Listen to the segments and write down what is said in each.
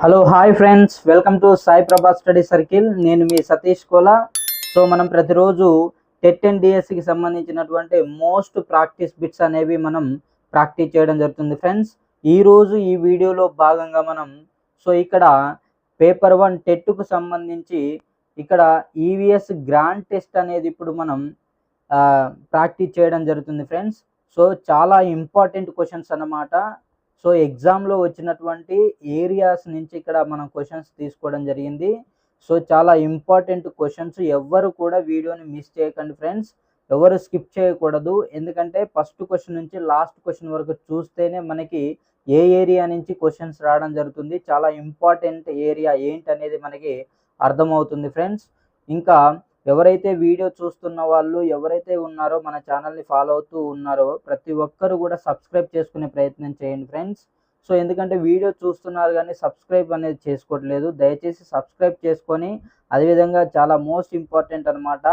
Hello hi friends, welcome to Sai ప్రభా study circle. నేను మీ Satish Kola. So మనం ప్రతిరోజు టెట్ అండ్ డిఎస్సికి సంబంధించినటువంటి మోస్ట్ ప్రాక్టీస్ బిట్స్ అనేవి మనం ప్రాక్టీస్ చేయడం జరుగుతుంది ఫ్రెండ్స్. ఈరోజు ఈ వీడియోలో భాగంగా మనం ఇక్కడ పేపర్ 1 టెట్కు సంబంధించి ఇక్కడ ఈవీఎస్ గ్రాండ్ టెస్ట్ అనేది ఇప్పుడు మనం ప్రాక్టీస్ చేయడం జరుగుతుంది ఫ్రెండ్స్. సో చాలా ఇంపార్టెంట్ క్వశ్చన్స్ అన్నమాట. సో ఎగ్జామ్లో వచ్చినటువంటి ఏరియాస్ నుంచి ఇక్కడ మనం క్వశ్చన్స్ తీసుకోవడం జరిగింది. సో చాలా ఇంపార్టెంట్ క్వశ్చన్స్, ఎవ్వరు కూడా వీడియోని మిస్ చేయకండి ఫ్రెండ్స్, ఎవరు స్కిప్ చేయకూడదు. ఎందుకంటే ఫస్ట్ క్వశ్చన్ నుంచి లాస్ట్ క్వశ్చన్ వరకు చూస్తేనే మనకి ఏ ఏరియా నుంచి క్వశ్చన్స్ రావడం జరుగుతుంది, చాలా ఇంపార్టెంట్ ఏరియా ఏంటి అనేది మనకి అర్థమవుతుంది ఫ్రెండ్స్. ఇంకా ఎవరైతే వీడియో చూస్తున్న వాళ్ళు ఎవరైతే ఉన్నారో మన ఛానల్ని ఫాలో అవుతూ ఉన్నారో ప్రతి ఒక్కరు కూడా సబ్స్క్రైబ్ చేసుకునే ప్రయత్నం చేయండి ఫ్రెండ్స్. సో ఎందుకంటే వీడియో చూస్తున్నారు కానీ సబ్స్క్రైబ్ అనేది చేసుకోవట్లేదు, దయచేసి సబ్స్క్రైబ్ చేసుకొని అదేవిధంగా చాలా మోస్ట్ ఇంపార్టెంట్ అనమాట,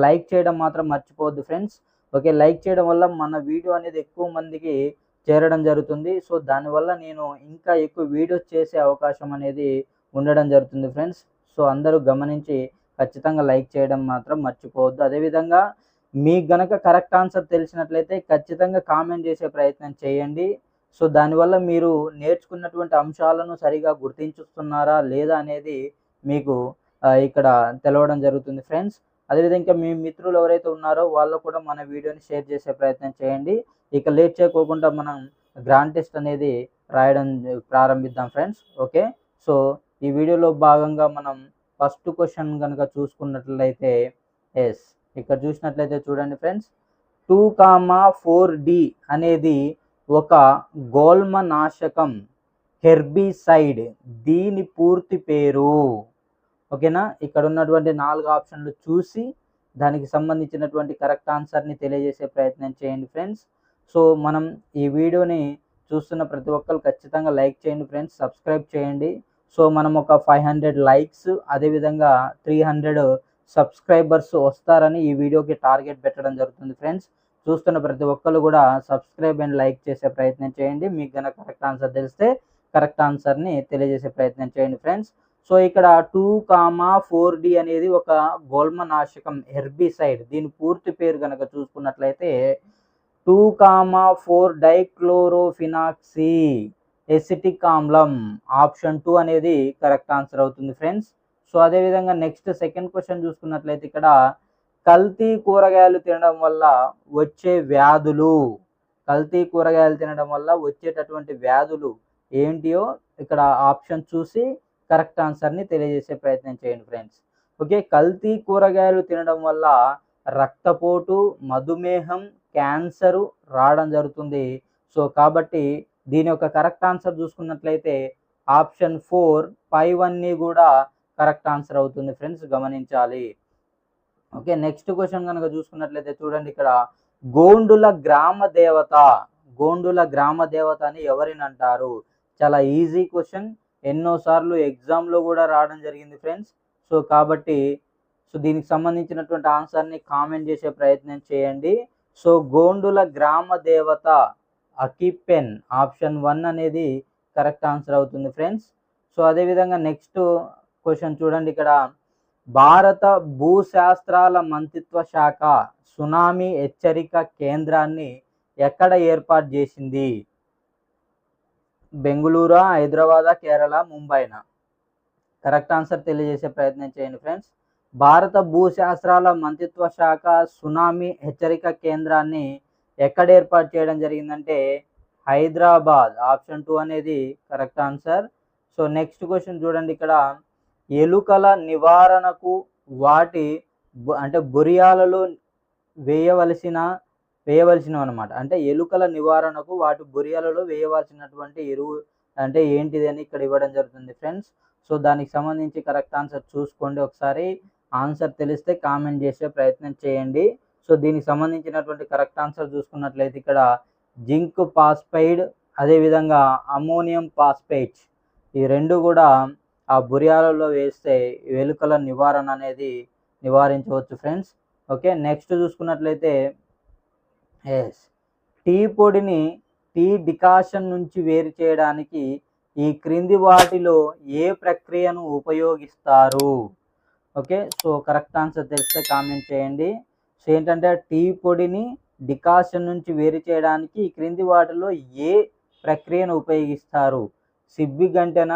లైక్ చేయడం మాత్రం మర్చిపోవద్దు ఫ్రెండ్స్. ఓకే, లైక్ చేయడం వల్ల మన వీడియో అనేది ఎక్కువ మందికి చేరడం జరుగుతుంది. సో దానివల్ల నేను ఇంకా ఎక్కువ వీడియోస్ చేసే అవకాశం అనేది ఉండడం జరుగుతుంది ఫ్రెండ్స్. సో అందరూ గమనించి ఖచ్చితంగా లైక్ చేయడం మాత్రం మర్చిపోవద్దు. అదేవిధంగా మీకు గనక కరెక్ట్ ఆన్సర్ తెలిసినట్లయితే ఖచ్చితంగా కామెంట్ చేసే ప్రయత్నం చేయండి. సో దానివల్ల మీరు నేర్చుకున్నటువంటి అంశాలను సరిగా గుర్తించుతున్నారా లేదా అనేది మీకు ఇక్కడ తెలవడం జరుగుతుంది ఫ్రెండ్స్. అదేవిధంగా మీ మిత్రులు ఎవరైతే ఉన్నారో వాళ్ళు కూడా మన వీడియోని షేర్ చేసే ప్రయత్నం చేయండి. ఇక లేట్ చేయకోకుండా మనం గ్రాండ్ టెస్ట్ అనేది రాయడం ప్రారంభిద్దాం ఫ్రెండ్స్. ఓకే, సో ఈ వీడియోలో భాగంగా మనం ఫస్ట్ క్వశ్చన్ కనుక చూసుకున్నట్లయితే ఇక్కడ చూసినట్లయితే చూడండి ఫ్రెండ్స్, 2,4D అనేది ఒక గోల్మనాశకం హెర్బిసైడ్, దీని పూర్తి పేరు. ఓకేనా, ఇక్కడ ఉన్నటువంటి 4 ఆప్షన్లు చూసి దానికి సంబంధించినటువంటి కరెక్ట్ ఆన్సర్ని తెలియజేసే ప్రయత్నం చేయండి ఫ్రెండ్స్. సో మనం ఈ వీడియోని చూస్తున్న ప్రతి ఒక్కరు ఖచ్చితంగా లైక్ చేయండి ఫ్రెండ్స్, సబ్స్క్రైబ్ చేయండి. సో మనం ఒక 500 లైక్స్ అదేవిధంగా 300 సబ్స్క్రైబర్స్ వస్తారని ఈ వీడియోకి టార్గెట్ పెట్టడం జరుగుతుంది ఫ్రెండ్స్. చూస్తున్న ప్రతి ఒక్కరు కూడా సబ్స్క్రైబ్ అండ్ లైక్ చేసే ప్రయత్నం చేయండి. మీకు కనుక కరెక్ట్ ఆన్సర్ తెలిస్తే కరెక్ట్ ఆన్సర్ని తెలియజేసే ప్రయత్నం చేయండి ఫ్రెండ్స్. సో ఇక్కడ 2,4D అనేది ఒక గోల్మనాశకం హెర్బిసైడ్, దీని పూర్తి పేరు కనుక చూసుకున్నట్లయితే 2,4 డైక్లోరోఫినాక్సీ ఎసిటిక్ ఆమ్లం, ఆప్షన్ 2 అనేది కరెక్ట్ ఆన్సర్ అవుతుంది ఫ్రెండ్స్. సో అదేవిధంగా నెక్స్ట్ సెకండ్ క్వశ్చన్ చూసుకున్నట్లయితే ఇక్కడ కల్తీ కూరగాయలు తినడం వల్ల వచ్చే వ్యాధులు, కల్తీ కూరగాయలు తినడం వల్ల వచ్చేటటువంటి వ్యాధులు ఏంటియో ఇక్కడ ఆప్షన్ చూసి కరెక్ట్ ఆన్సర్ని తెలియజేసే ప్రయత్నం చేయండి ఫ్రెండ్స్. ఓకే, కల్తీ కూరగాయలు తినడం వల్ల రక్తపోటు, మధుమేహం, క్యాన్సరు రావడం జరుగుతుంది. సో కాబట్టి దీని యొక్క కరెక్ట్ ఆన్సర్ చూసుకున్నట్లయితే ఆప్షన్ 4 పైవన్నీ కూడా కరెక్ట్ ఆన్సర్ అవుతుంది ఫ్రెండ్స్, గమనించాలి. ఓకే, నెక్స్ట్ క్వశ్చన్ కనుక చూసుకున్నట్లయితే చూడండి, ఇక్కడ గోండుల గ్రామ దేవత, గోండుల గ్రామ దేవత అని ఎవరిని అంటారు? చాలా ఈజీ క్వశ్చన్, ఎన్నోసార్లు ఎగ్జామ్లో కూడా రావడం జరిగింది ఫ్రెండ్స్. సో కాబట్టి దీనికి సంబంధించినటువంటి ఆన్సర్ని కామెంట్ చేసే ప్రయత్నం చేయండి. సో గోండుల గ్రామ దేవత అకిపెన్, ఆప్షన్ 1 అనేది కరెక్ట్ ఆన్సర్ అవుతుంది ఫ్రెండ్స్. సో అదేవిధంగా నెక్స్ట్ క్వశ్చన్ చూడండి, ఇక్కడ భారత భూశాస్త్రాల మంత్రిత్వ శాఖ సునామీ హెచ్చరిక కేంద్రాన్ని ఎక్కడ ఏర్పాటు చేసింది? బెంగళూరు, హైదరాబాద్, కేరళ, ముంబైనా? కరెక్ట్ ఆన్సర్ తెలియజేసే ప్రయత్నం చేయండి ఫ్రెండ్స్. భారత భూశాస్త్రాల మంత్రిత్వ శాఖ సునామీ హెచ్చరిక కేంద్రాన్ని ఎక్కడ ఏర్పాటు చేయడం జరిగిందంటే హైదరాబాద్, ఆప్షన్ 2 అనేది correct answer. So next question చూడండి, ఇక్కడ ఎలుకల నివారణకు వాటి అంటే బొరియాలలో వేయవలసిన అనమాట, అంటే ఎలుకల నివారణకు వాటి బొరియాలలో వేయవలసినటువంటి ఎరువు అంటే ఏంటిది అని ఇక్కడ ఇవ్వడం జరుగుతుంది ఫ్రెండ్స్. సో దానికి సంబంధించి కరెక్ట్ ఆన్సర్ చూసుకోండి ఒకసారి, ఆన్సర్ తెలిస్తే కామెంట్ చేసే ప్రయత్నం చేయండి. సో దీనికి సంబంధించినటువంటి కరెక్ట్ ఆన్సర్ చూసుకున్నట్లయితే ఇక్కడ జింక్ ఫాస్ఫైడ్ అదేవిధంగా అమోనియం ఫాస్ఫేట్, ఈ రెండు కూడా ఆ బొరియాలలో వేస్తే ఎలుకల నివారణ అనేది నివారించవచ్చు ఫ్రెండ్స్. ఓకే, నెక్స్ట్ చూసుకున్నట్లయితే టీ పొడిని టీ డికాషన్ నుంచి వేరు చేయడానికి ఈ క్రింది వాటిలో ఏ ప్రక్రియను ఉపయోగిస్తారు? ఓకే, సో కరెక్ట్ ఆన్సర్ తెలిస్తే కామెంట్ చేయండి. సో ఏంటంటే టీ పొడిని డికాషన్ నుంచి వేరు చేయడానికి ఈ క్రింది వాటిలో ఏ ప్రక్రియను ఉపయోగిస్తారు? సిబ్బి గంటెన,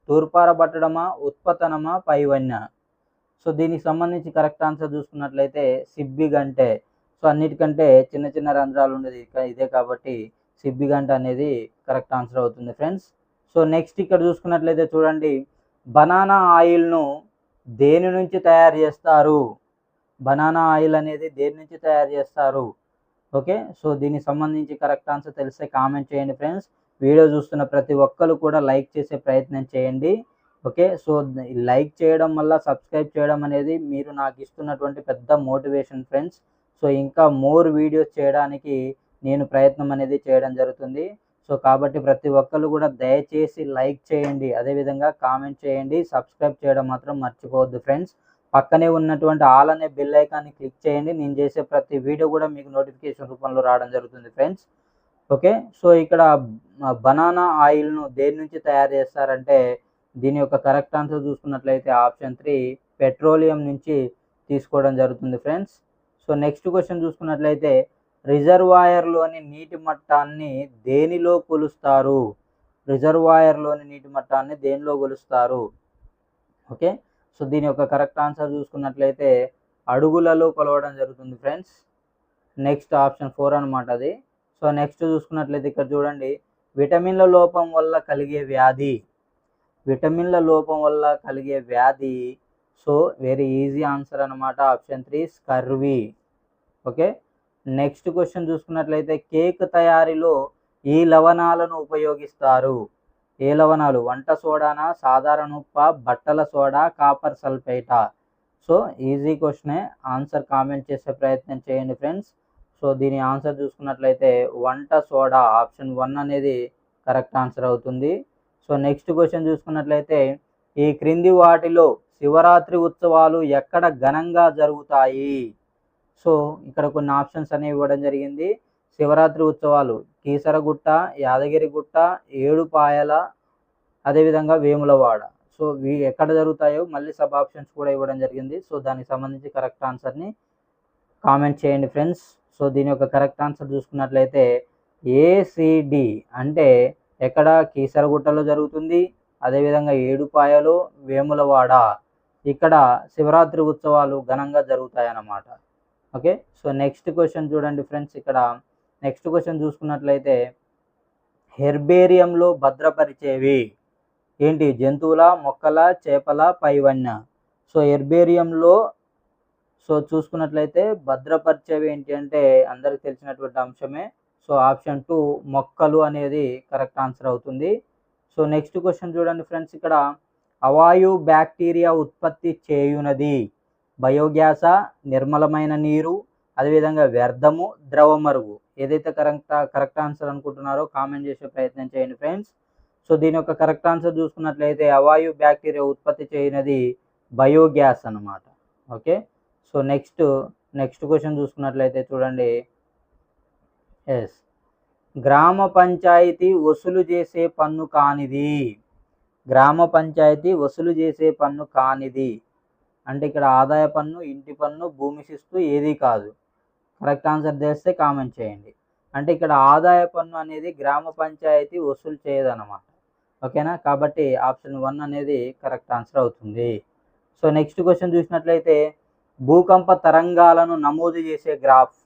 తూర్పారబట్టడమా, ఉత్పతనమా, పైవన్య? సో దీనికి సంబంధించి కరెక్ట్ ఆన్సర్ చూసుకున్నట్లయితే సిబ్బి గంటె. సో అన్నిటికంటే చిన్న చిన్న రంధ్రాలు ఉండేది ఇదే కాబట్టి సిబ్బి గంట అనేది కరెక్ట్ ఆన్సర్ అవుతుంది ఫ్రెండ్స్. సో నెక్స్ట్ ఇక్కడ చూసుకున్నట్లయితే చూడండి, బనానా ఆయిల్ను దేని నుంచి తయారు చేస్తారు? బనానా ఆయిల్ అనేది దేని నుంచి తయారు చేస్తారు? ఓకే, సో దీనికి సంబంధించి కరెక్ట్ ఆన్సర్ తెలిస్తే కామెంట్ చేయండి ఫ్రెండ్స్. వీడియో చూస్తున్న ప్రతి ఒక్కరు కూడా లైక్ చేసే ప్రయత్నం చేయండి. ఓకే, సో లైక్ చేయడం వల్ల సబ్స్క్రైబ్ చేయడం అనేది మీరు నాకు ఇస్తున్నటువంటి పెద్ద మోటివేషన్ ఫ్రెండ్స్. సో ఇంకా మోర్ వీడియోస్ చేయడానికి నేను ప్రయత్నం అనేది చేయడం జరుగుతుంది. సో కాబట్టి ప్రతి ఒక్కరు కూడా దయచేసి లైక్ చేయండి, అదేవిధంగా కామెంట్ చేయండి, సబ్స్క్రైబ్ చేయడం మాత్రం మర్చిపోవద్దు ఫ్రెండ్స్. పక్కనే ఉన్నటువంటి ఆల్ అనే బెల్ ఐకాన్ని క్లిక్ చేయండి. నేను చేసే ప్రతి వీడియో కూడా మీకు నోటిఫికేషన్ రూపంలో రావడం జరుగుతుంది ఫ్రెండ్స్. ఓకే, సో ఇక్కడ బనానా ఆయిల్ను దేని నుంచి తయారు చేస్తారంటే దీని యొక్క కరెక్ట్ ఆన్సర్ చూసుకున్నట్లయితే ఆప్షన్ 3 పెట్రోలియం నుంచి తీసుకోవడం జరుగుతుంది ఫ్రెండ్స్. సో నెక్స్ట్ క్వశ్చన్ చూసుకున్నట్లయితే రిజర్వాయర్లోని నీటి మట్టాన్ని దేనిలో కొలుస్తారు? రిజర్వాయర్లోని నీటి మట్టాన్ని దేనిలో కొలుస్తారు? ఓకే, సో దీని యొక్క కరెక్ట్ ఆన్సర్ చూసుకున్నట్లయితే అడుగులలో కొలవడం జరుగుతుంది ఫ్రెండ్స్. నెక్స్ట్ ఆప్షన్ 4 అనమాట అది. సో నెక్స్ట్ చూసుకున్నట్లయితే ఇక్కడ చూడండి, విటమిన్ల లోపం వల్ల కలిగే వ్యాధి. విటమిన్ల లోపం వల్ల కలిగే వ్యాధి. సో వెరీ ఈజీ ఆన్సర్ అనమాట, option 3 scurvy. Okay, next question చూసుకున్నట్లయితే కేక్ తయారీలో ఈ లవణాలను ఉపయోగిస్తారు? ఏ లవణాలు? వంట సోడానా, సాధారణ ఉప్ప, బట్టల సోడా, కాపర్ సల్ఫేటా? సో ఈజీ క్వశ్చనే, ఆన్సర్ కామెంట్ చేసే ప్రయత్నం చేయండి ఫ్రెండ్స్. సో దీని ఆన్సర్ చూసుకున్నట్లయితే వంట సోడా, ఆప్షన్ 1 అనేది కరెక్ట్ ఆన్సర్ అవుతుంది. సో నెక్స్ట్ క్వశ్చన్ చూసుకున్నట్లయితే ఈ క్రింది వాటిలో శివరాత్రి ఉత్సవాలు ఎక్కడ ఘనంగా జరుగుతాయి? సో ఇక్కడ కొన్ని ఆప్షన్స్ అనేవి ఇవ్వడం జరిగింది. శివరాత్రి ఉత్సవాలు కీసరగుట్ట, యాదగిరిగుట్ట, ఏడుపాయల, అదేవిధంగా వేములవాడ. సో ఎక్కడ జరుగుతాయో మళ్ళీ సబ్ ఆప్షన్స్ కూడా ఇవ్వడం జరిగింది. సో దానికి సంబంధించి కరెక్ట్ ఆన్సర్ని కామెంట్ చేయండి ఫ్రెండ్స్. సో దీని యొక్క కరెక్ట్ ఆన్సర్ చూసుకున్నట్లయితే ఏసిడి అంటే ఎక్కడ? కీసరగుట్టలో జరుగుతుంది, అదేవిధంగా ఏడుపాయలు, వేములవాడ. ఇక్కడ శివరాత్రి ఉత్సవాలు ఘనంగా జరుగుతాయి అన్నమాట. ఓకే, సో నెక్స్ట్ క్వశ్చన్ చూడండి ఫ్రెండ్స్. ఇక్కడ నెక్స్ట్ క్వశ్చన్ చూసుకున్నట్లయితే హెర్బేరియంలో భద్రపరిచేవి ఏంటి? జంతువుల, మొక్కల, చేపల, పైవన్య? సో హెర్బేరియంలో సో చూసుకున్నట్లయితే భద్రపరిచేవి ఏంటి అంటే అందరికి తెలిసినటువంటి అంశమే. సో ఆప్షన్ 2 మొక్కలు అనేది కరెక్ట్ ఆన్సర్ అవుతుంది. సో నెక్స్ట్ క్వశ్చన్ చూడండి ఫ్రెండ్స్. ఇక్కడ అవాయు బ్యాక్టీరియా ఉత్పత్తి చేయునది బయోగ్యాస, నిర్మలమైన నీరు, అదేవిధంగా వ్యర్థము, ద్రవమరుగు? ఏదైతే కరెక్ట్ ఆన్సర్ అనుకుంటున్నారో కామెంట్ చేసే ప్రయత్నం చేయండి ఫ్రెండ్స్. సో దీని యొక్క కరెక్ట్ ఆన్సర్ చూసుకున్నట్లయితే అవాయు బ్యాక్టీరియా ఉత్పత్తి చేయనది బయోగ్యాస్ అన్నమాట. ఓకే, సో నెక్స్ట్ క్వశ్చన్ చూసుకున్నట్లయితే చూడండి, గ్రామ పంచాయతీ వసూలు చేసే పన్ను కానిది. గ్రామ పంచాయతీ వసూలు చేసే పన్ను కానిది అంటే ఇక్కడ ఆదాయ పన్ను, ఇంటి పన్ను, భూమి శిస్తు ఏది కాదు. కరెక్ట్ ఆన్సర్ చేస్తే కామెంట్ చేయండి. అంటే ఇక్కడ ఆదాయ పన్ను అనేది గ్రామ పంచాయతీ వసూలు చేయదన్నమాట. ఓకేనా, కాబట్టి ఆప్షన్ 1 అనేది కరెక్ట్ ఆన్సర్ అవుతుంది. సో నెక్స్ట్ క్వశ్చన్ చూసినట్లయితే భూకంప తరంగాలను నమోదు చేసే గ్రాఫ్.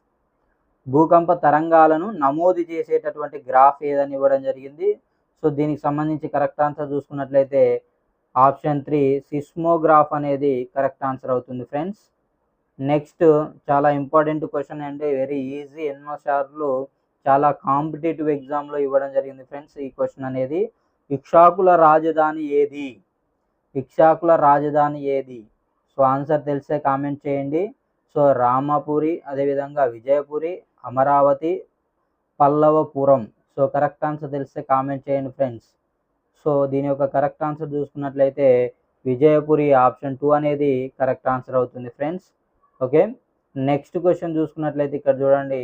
భూకంప తరంగాలను నమోదు చేసేటటువంటి గ్రాఫ్ ఏదని ఇవ్వడం జరిగింది. సో దీనికి సంబంధించి కరెక్ట్ ఆన్సర్ చూసుకున్నట్లయితే ఆప్షన్ 3 సిస్మోగ్రాఫ్ అనేది కరెక్ట్ ఆన్సర్ అవుతుంది ఫ్రెండ్స్. నెక్స్ట్ చాలా ఇంపార్టెంట్ క్వశ్చన్ అంటే వెరీ ఈజీ, ఎన్నోసార్లు చాలా కాంపిటేటివ్ ఎగ్జామ్లో ఇవ్వడం జరిగింది ఫ్రెండ్స్ ఈ క్వశ్చన్ అనేది. ఇక్షాకుల రాజధాని ఏది? ఇక్షాకుల రాజధాని ఏది? సో ఆన్సర్ తెలిసే కామెంట్ చేయండి. సో రామపురి, అదేవిధంగా Vijayapuri, Amaravati, Pallavapuram. So correct answer తెలిస్తే కామెంట్ చేయండి ఫ్రెండ్స్. సో దీని యొక్క కరెక్ట్ ఆన్సర్ చూసుకున్నట్లయితే విజయపురి, ఆప్షన్ 2 అనేది కరెక్ట్ ఆన్సర్ అవుతుంది ఫ్రెండ్స్. ఓకే, నెక్స్ట్ క్వశ్చన్ చూసుకున్నట్లయితే ఇక్కడ చూడండి,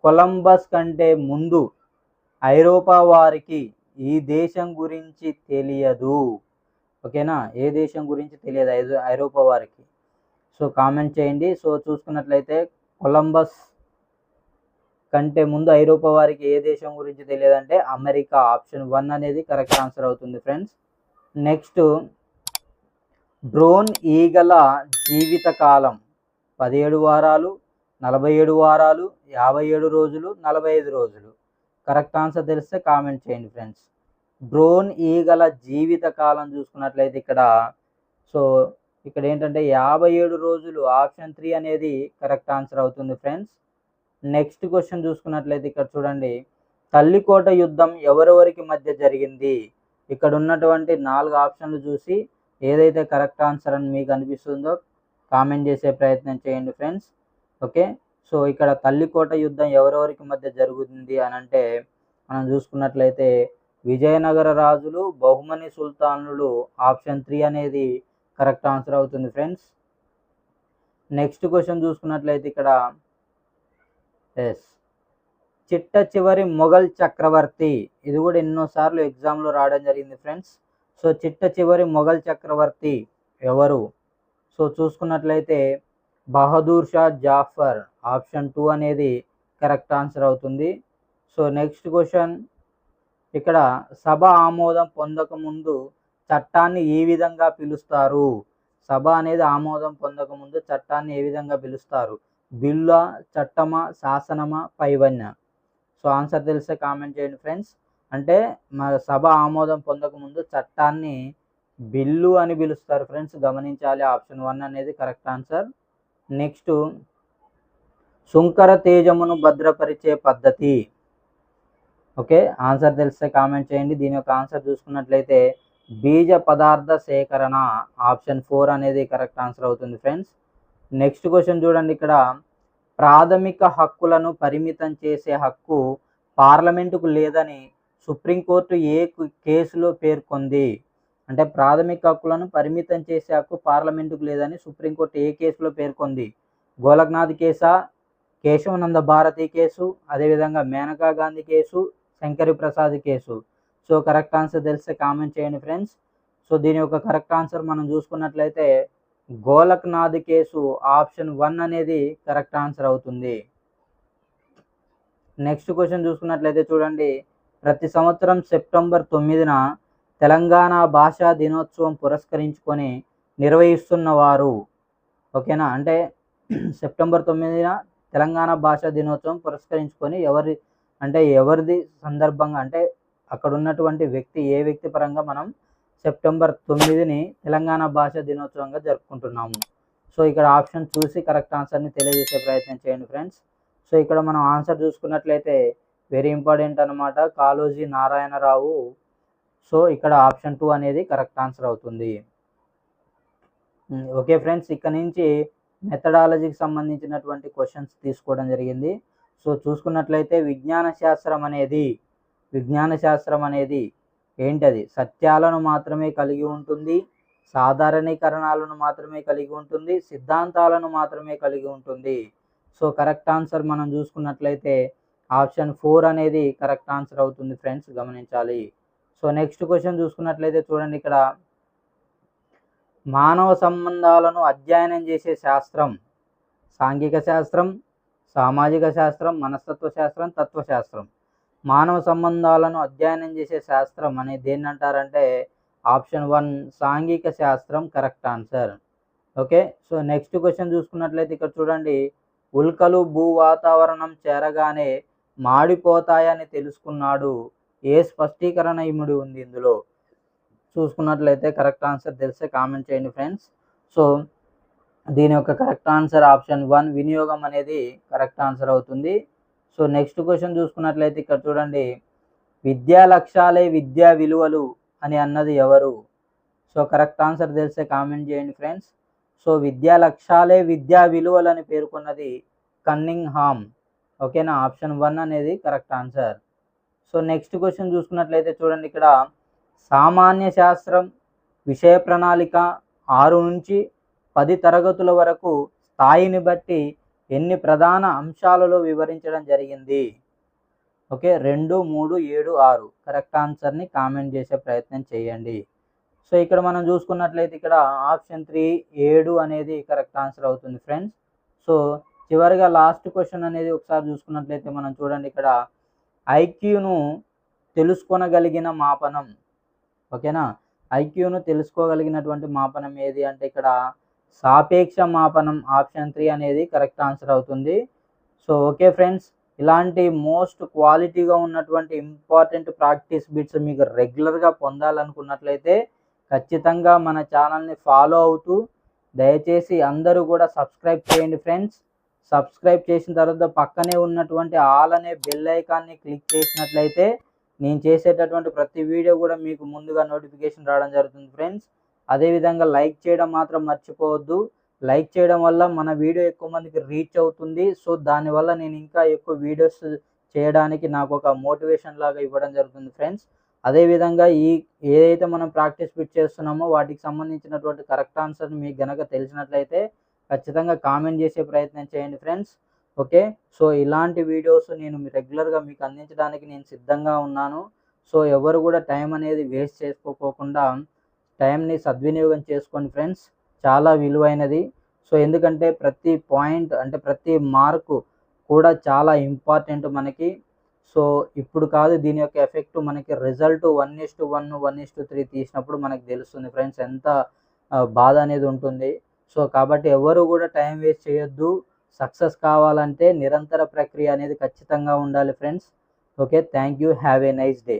కొలంబస్ కంటే ముందు ఐరోపా వారికి ఈ దేశం గురించి తెలియదు. ఓకేనా, ఏ దేశం గురించి తెలియదు ఐరోపా వారికి. సో కామెంట్ చేయండి. సో చూసుకున్నట్లయితే కొలంబస్ కంటే ముందు ఐరోపా వారికి ఏ దేశం గురించి తెలియదంటే అమెరికా. ఆప్షన్ 1 అనేది కరెక్ట్ ఆన్సర్ అవుతుంది ఫ్రెండ్స్. నెక్స్ట్, డ్రోన్ ఈగల జీవిత కాలం 17 వారాలు, 47 వారాలు, 57 రోజులు, 45 రోజులు. కరెక్ట్ ఆన్సర్ తెలిస్తే కామెంట్ చేయండి ఫ్రెండ్స్. డ్రోన్ ఈగల జీవిత కాలం చూసుకున్నట్లయితే ఇక్కడ ఏంటంటే 57 రోజులు. ఆప్షన్ 3 అనేది కరెక్ట్ ఆన్సర్ అవుతుంది ఫ్రెండ్స్. నెక్స్ట్ క్వశ్చన్ చూసుకున్నట్లయితే ఇక్కడ చూడండి, తల్లికోట యుద్ధం ఎవరెవరికి మధ్య జరిగింది? ఇక్కడ ఉన్నటువంటి 4 ఆప్షన్లు చూసి ఏదైతే కరెక్ట్ ఆన్సర్ అని మీకు అనిపిస్తుందో కామెంట్ చేసే ప్రయత్నం చేయండి ఫ్రెండ్స్. ఓకే, సో ఇక్కడ తల్లికోట యుద్ధం ఎవరెవరికి మధ్య జరుగుతుంది అని అంటే మనం చూసుకున్నట్లయితే విజయనగర రాజులు, బహుమని సుల్తానులు. ఆప్షన్ 3 అనేది కరెక్ట్ ఆన్సర్ అవుతుంది ఫ్రెండ్స్. నెక్స్ట్ క్వశ్చన్ చూసుకున్నట్లయితే ఇక్కడ చిట్ట చివరి మొఘల్ చక్రవర్తి. ఇది కూడా ఎన్నోసార్లు ఎగ్జామ్లో రావడం జరిగింది ఫ్రెండ్స్. సో చిట్ట చివరి మొఘల్ చక్రవర్తి ఎవరు? సో చూసుకున్నట్లయితే బహదూర్ షా జాఫర్. ఆప్షన్ 2 అనేది కరెక్ట్ ఆన్సర్ అవుతుంది. సో నెక్స్ట్ క్వశ్చన్, ఇక్కడ సభ ఆమోదం పొందకముందు చట్టాన్ని ఏ విధంగా పిలుస్తారు? సభ అనేది ఆమోదం పొందకముందు చట్టాన్ని ఏ విధంగా పిలుస్తారు? బిల్లా, చట్టమా, శాసనమా, పైవన్య? సో ఆన్సర్ తెలిస్తే కామెంట్ చేయండి ఫ్రెండ్స్. అంటే మా సభ ఆమోదం పొందకముందు చట్టాన్ని బిల్లు అని పిలుస్తారు ఫ్రెండ్స్, గమనించాలి. ఆప్షన్ 1 అనేది కరెక్ట్ ఆన్సర్. నెక్స్ట్, శుంకర తేజమును భద్రపరిచే పద్ధతి. ఓకే, ఆన్సర్ తెలిస్తే కామెంట్ చేయండి. దీని యొక్క ఆన్సర్ చూసుకున్నట్లయితే బీజ పదార్థ సేకరణ. ఆప్షన్ 4 అనేది కరెక్ట్ ఆన్సర్ అవుతుంది ఫ్రెండ్స్. నెక్స్ట్ క్వశ్చన్ చూడండి, ఇక్కడ ప్రాథమిక హక్కులను పరిమితం చేసే హక్కు పార్లమెంటుకు లేదని సుప్రీంకోర్టు ఏ కేసులో పేర్కొంది? అంటే ప్రాథమిక హక్కులను పరిమితం చేసే హక్కు పార్లమెంటుకు లేదని సుప్రీంకోర్టు ఏ కేసులో పేర్కొంది? గోలక్నాథ్ కేసా, కేశవానంద భారతి కేసు, అదేవిధంగా Maneka Gandhi case, Shankari Prasad case? So correct answer తెలిస్తే కామెంట్ చేయండి ఫ్రెండ్స్. సో దీని యొక్క కరెక్ట్ ఆన్సర్ మనం చూసుకున్నట్లయితే గోలక్నాథ్ కేసు. ఆప్షన్ 1 అనేది కరెక్ట్ ఆన్సర్ అవుతుంది. నెక్స్ట్ క్వశ్చన్ చూసుకున్నట్లయితే చూడండి, ప్రతి సంవత్సరం సెప్టెంబర్ 9న తెలంగాణ భాషా దినోత్సవం పురస్కరించుకొని నిర్వహిస్తున్నవారు? ఓకేనా, అంటే సెప్టెంబర్ 9న తెలంగాణ భాషా దినోత్సవం పురస్కరించుకొని ఎవరిది సందర్భంగా, అంటే అక్కడ ఉన్నటువంటి వ్యక్తి, ఏ వ్యక్తి పరంగా మనం సెప్టెంబర్ 9ని తెలంగాణ భాషా దినోత్సవంగా జరుపుకుంటున్నాము? సో ఇక్కడ ఆప్షన్ చూసి కరెక్ట్ ఆన్సర్ని తెలియజేసే ప్రయత్నం చేయండి ఫ్రెండ్స్. సో ఇక్కడ మనం ఆన్సర్ చూసుకున్నట్లయితే వెరీ ఇంపార్టెంట్ అనమాట, కాళోజీ నారాయణరావు. సో ఇక్కడ ఆప్షన్ 2 అనేది కరెక్ట్ ఆన్సర్ అవుతుంది. ఓకే ఫ్రెండ్స్, ఇక్కడ నుంచి మెథడాలజీకి సంబంధించినటువంటి క్వశ్చన్స్ తీసుకోవడం జరిగింది. సో చూసుకున్నట్లయితే విజ్ఞాన శాస్త్రం అనేది ఏంటది? సత్యాలను మాత్రమే కలిగి ఉంటుంది, సాధారణీకరణాలను మాత్రమే కలిగి ఉంటుంది, సిద్ధాంతాలను మాత్రమే కలిగి ఉంటుంది. సో కరెక్ట్ ఆన్సర్ మనం చూసుకున్నట్లయితే ఆప్షన్ 4 అనేది కరెక్ట్ ఆన్సర్ అవుతుంది ఫ్రెండ్స్, గమనించాలి. సో నెక్స్ట్ క్వశ్చన్ చూసుకున్నట్లయితే చూడండి, ఇక్కడ మానవ సంబంధాలను అధ్యయనం చేసే శాస్త్రం సాంఘిక శాస్త్రం, సామాజిక శాస్త్రం, మనస్తత్వ శాస్త్రం, తత్వశాస్త్రం. మానవ సంబంధాలను అధ్యయనం చేసే శాస్త్రం అనేది దేన్ని అంటారంటే ఆప్షన్ 1 సాంఘిక శాస్త్రం correct answer. Okay, so next question చూసుకున్నట్లయితే ఇక్కడ చూడండి, ఉల్కలు భూ వాతావరణం చేరగానే మాడిపోతాయని తెలుసుకున్నాడు. ఏ స్పష్టీకరణ ఇమిడి ఉంది ఇందులో? చూసుకున్నట్లయితే కరెక్ట్ ఆన్సర్ తెలిస్తే కామెంట్ చేయండి ఫ్రెండ్స్. సో దీని యొక్క కరెక్ట్ ఆన్సర్ ఆప్షన్ 1 వినియోగం అనేది కరెక్ట్ ఆన్సర్ అవుతుంది. సో నెక్స్ట్ క్వశ్చన్ చూసుకున్నట్లయితే ఇక్కడ చూడండి, విద్యా లక్ష్యాలే విద్యా విలువలు అని అన్నది ఎవరు? సో కరెక్ట్ ఆన్సర్ తెలిస్తే కామెంట్ చేయండి ఫ్రెండ్స్. సో విద్యా లక్ష్యాలే విద్యా విలువలు అని పేర్కొన్నది కన్నింగ్హామ్. ఓకేనా, ఆప్షన్ 1 అనేది correct answer. So next question చూసుకున్నట్లయితే చూడండి, ఇక్కడ సామాన్య శాస్త్రం విషయ ప్రణాళిక 6 నుంచి 10 తరగతుల వరకు స్థాయిని బట్టి ఎన్ని ప్రధాన అంశాలలో వివరించడం జరిగింది? ఓకే, 2, 3, 7, 6 కరెక్ట్ ఆన్సర్ని కామెంట్ చేసే ప్రయత్నం చేయండి. సో ఇక్కడ మనం చూసుకున్నట్లయితే ఇక్కడ ఆప్షన్ 3 7 అనేది కరెక్ట్ ఆన్సర్ అవుతుంది ఫ్రెండ్స్. సో చివరిగా లాస్ట్ క్వశ్చన్ అనేది ఒకసారి చూసుకున్నట్లయితే మనం చూడండి, ఇక్కడ ఐక్యూను తెలుసుకొనగలిగిన మాపనం. ఓకేనా, ఐక్యూను తెలుసుకోగలిగినటువంటి మాపనం ఏది అంటే ఇక్కడ సాపేక్ష మాపనం ఆప్షన్ 3 అనేది కరెక్ట్ ఆన్సర్ అవుతుంది. సో ఓకే ఫ్రెండ్స్, ఇలాంటి మోస్ట్ క్వాలిటీగా ఉన్నటువంటి ఇంపార్టెంట్ ప్రాక్టీస్ బిట్స్ మీకు రెగ్యులర్గా పొందాలనుకున్నట్లయితే ఖచ్చితంగా మన ఛానల్ని ఫాలో అవుతూ దయచేసి అందరూ కూడా సబ్స్క్రైబ్ చేయండి ఫ్రెండ్స్. సబ్స్క్రైబ్ చేసిన తర్వాత పక్కనే ఉన్నటువంటి ఆల్ అనే బెల్ ఐకాన్ని క్లిక్ చేసినట్లయితే నేను చేసేటటువంటి ప్రతి వీడియో కూడా మీకు ముందుగా నోటిఫికేషన్ రావడం జరుగుతుంది ఫ్రెండ్స్. అదేవిధంగా లైక్ చేయడం మాత్రం మర్చిపోవద్దు. లైక్ చేయడం వల్ల మన వీడియో ఎక్కువ మందికి రీచ్ అవుతుంది. సో దానివల్ల నేను ఇంకా ఎక్కువ వీడియోస్ చేయడానికి నాకు ఒక మోటివేషన్ లాగా ఇవ్వడం జరుగుతుంది ఫ్రెండ్స్. అదేవిధంగా ఏదైతే మనం ప్రాక్టీస్ బిట్ చేస్తున్నామో వాటికి సంబంధించినటువంటి కరెక్ట్ ఆన్సర్ని మీకు గనక తెలిసినట్లయితే ఖచ్చితంగా కామెంట్ చేసే ప్రయత్నం చేయండి ఫ్రెండ్స్. ఓకే, సో ఇలాంటి వీడియోస్ నేను రెగ్యులర్గా మీకు అందించడానికి నేను సిద్ధంగా ఉన్నాను. సో ఎవరు కూడా టైం అనేది వేస్ట్ చేసుకోకుండా టైంని సద్వినియోగం చేసుకోండి ఫ్రెండ్స్, చాలా విలువైనది. సో ఎందుకంటే ప్రతి పాయింట్ అంటే ప్రతి మార్కు కూడా చాలా ఇంపార్టెంట్ మనకి. సో ఇప్పుడు కాదు దీని యొక్క ఎఫెక్ట్ మనకి రిజల్ట్ 1:1, 1:3 తీసినప్పుడు మనకి తెలుస్తుంది ఫ్రెండ్స్ ఎంత బాధ అనేది ఉంటుంది. సో కాబట్టి ఎవరు కూడా టైం వేస్ట్ చేయొద్దు. సక్సెస్ కావాలంటే నిరంతర ప్రక్రియ అనేది ఖచ్చితంగా ఉండాలి friends. Okay, thank you, have a nice day.